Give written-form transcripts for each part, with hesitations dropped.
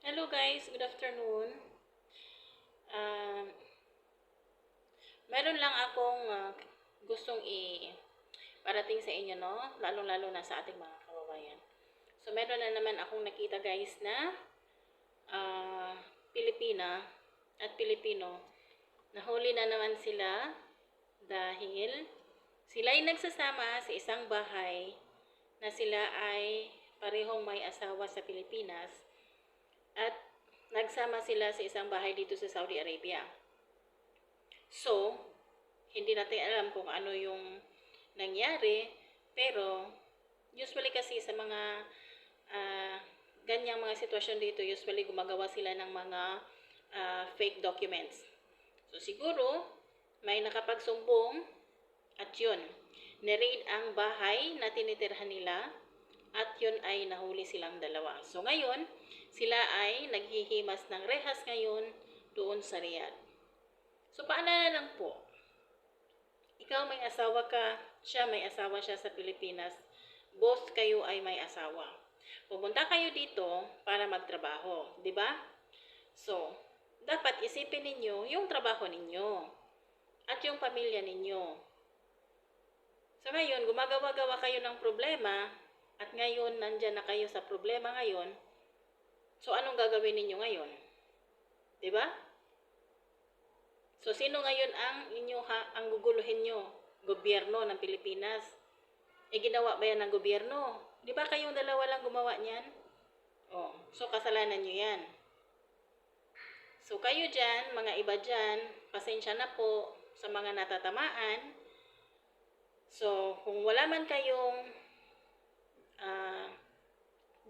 Hello guys, good afternoon. Um, Meron lang akong gustong parating sa inyo, no? Lalong-lalo na sa ating mga kababayan. So, meron na naman akong nakita guys na ah, Pilipina at Pilipino. Nahuli na naman sila dahil sila ay nagsasama sa isang bahay na sila ay parehong may asawa sa Pilipinas at nagsama sila sa isang bahay dito sa Saudi Arabia. So, hindi natin alam kung ano yung nangyari, pero usually kasi sa mga uh, ganyang mga sitwasyon dito, usually gumagawa sila ng mga fake documents. So, siguro, may nakapagsumbong at yun, niraid ang bahay na tinitirhan nila at yun ay nahuli silang dalawa. So, ngayon, sila ay naghihimas ng rehas ngayon doon sa Riyadh. So, paalala lang po, ikaw may asawa ka, siya may asawa siya sa Pilipinas. Both kayo ay may asawa. Pumunta kayo dito para magtrabaho, di ba? So, dapat isipin ninyo yung trabaho ninyo at yung pamilya ninyo. So ngayon, gumagawa-gawa kayo ng problema at ngayon nandyan na kayo sa problema ngayon. So anong gagawin ninyo ngayon? 'Di ba? So sino ngayon ang guguluhin nyo? Gobyerno ng Pilipinas. Ginawa ba yan ng gobyerno? 'Di ba kayong dalawa lang gumawa niyan? Oh, so kasalanan nyo yan. So kayo dyan, mga iba dyan, pasensya na po sa mga natatamaan. So kung wala man kayong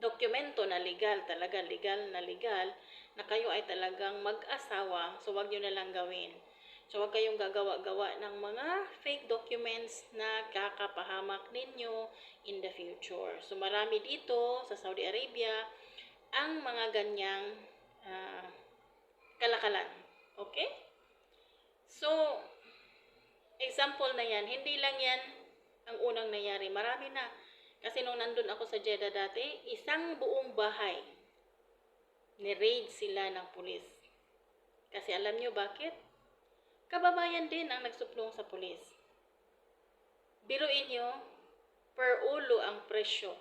dokumento na legal, talaga legal na kayo ay talagang mag-asawa, so wag nyo na lang gawin. So wag kayong gagawa-gawa ng mga fake documents na kakapahamak ninyo in the future. So marami dito sa Saudi Arabia ang mga ganyang kalakalan. Okay? So, example na yan, hindi lang yan ang unang nangyari. Marami na. Kasi nung nandun ako sa Jeddah dati, isang buong bahay, ni-raid sila ng pulis. Kasi alam nyo bakit? Kababayan din ang nagsuplong sa pulis. Biruin nyo, per ulo ang presyo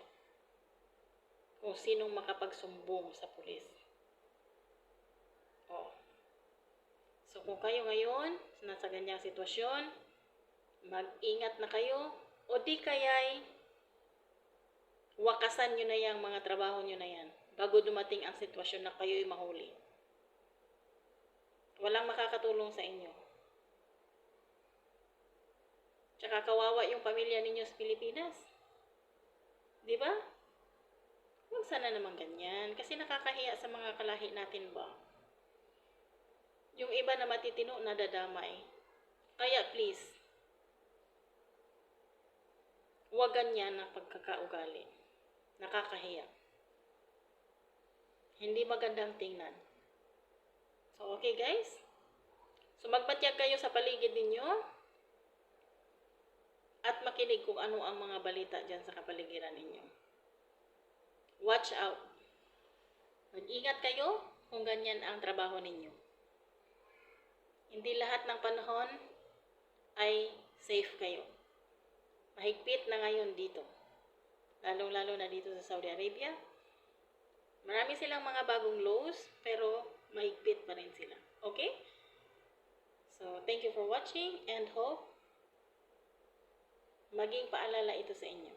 kung sinong makapagsumbong sa pulis. Oh. So kung kayo ngayon, nasa ganyang sitwasyon, mag-ingat na kayo, o di kaya'y wakasan nyo na yung mga trabaho nyo na yan bago dumating ang sitwasyon na kayo'y mahuli. Walang makakatulong sa inyo. Tsaka kawawa yung pamilya ninyo sa Pilipinas. Di ba? Huwag sana naman ganyan. Kasi nakakahiya sa mga kalahi natin ba? Yung iba na matitino, nadadamay. Kaya please, huwag ganyan ang pagkakaugali. Nakakahiya. Hindi magandang tingnan. So, okay guys? So, magpatyag kayo sa paligid ninyo at makinig kung ano ang mga balita dyan sa kapaligiran ninyo. Watch out. Mag-ingat kayo kung ganyan ang trabaho ninyo. Hindi lahat ng panahon ay safe kayo. Mahigpit na ngayon dito. Lalong-lalo na dito sa Saudi Arabia. Marami silang mga bagong laws, pero mahigpit pa rin sila. Okay? So, thank you for watching and hope maging paalala ito sa inyo.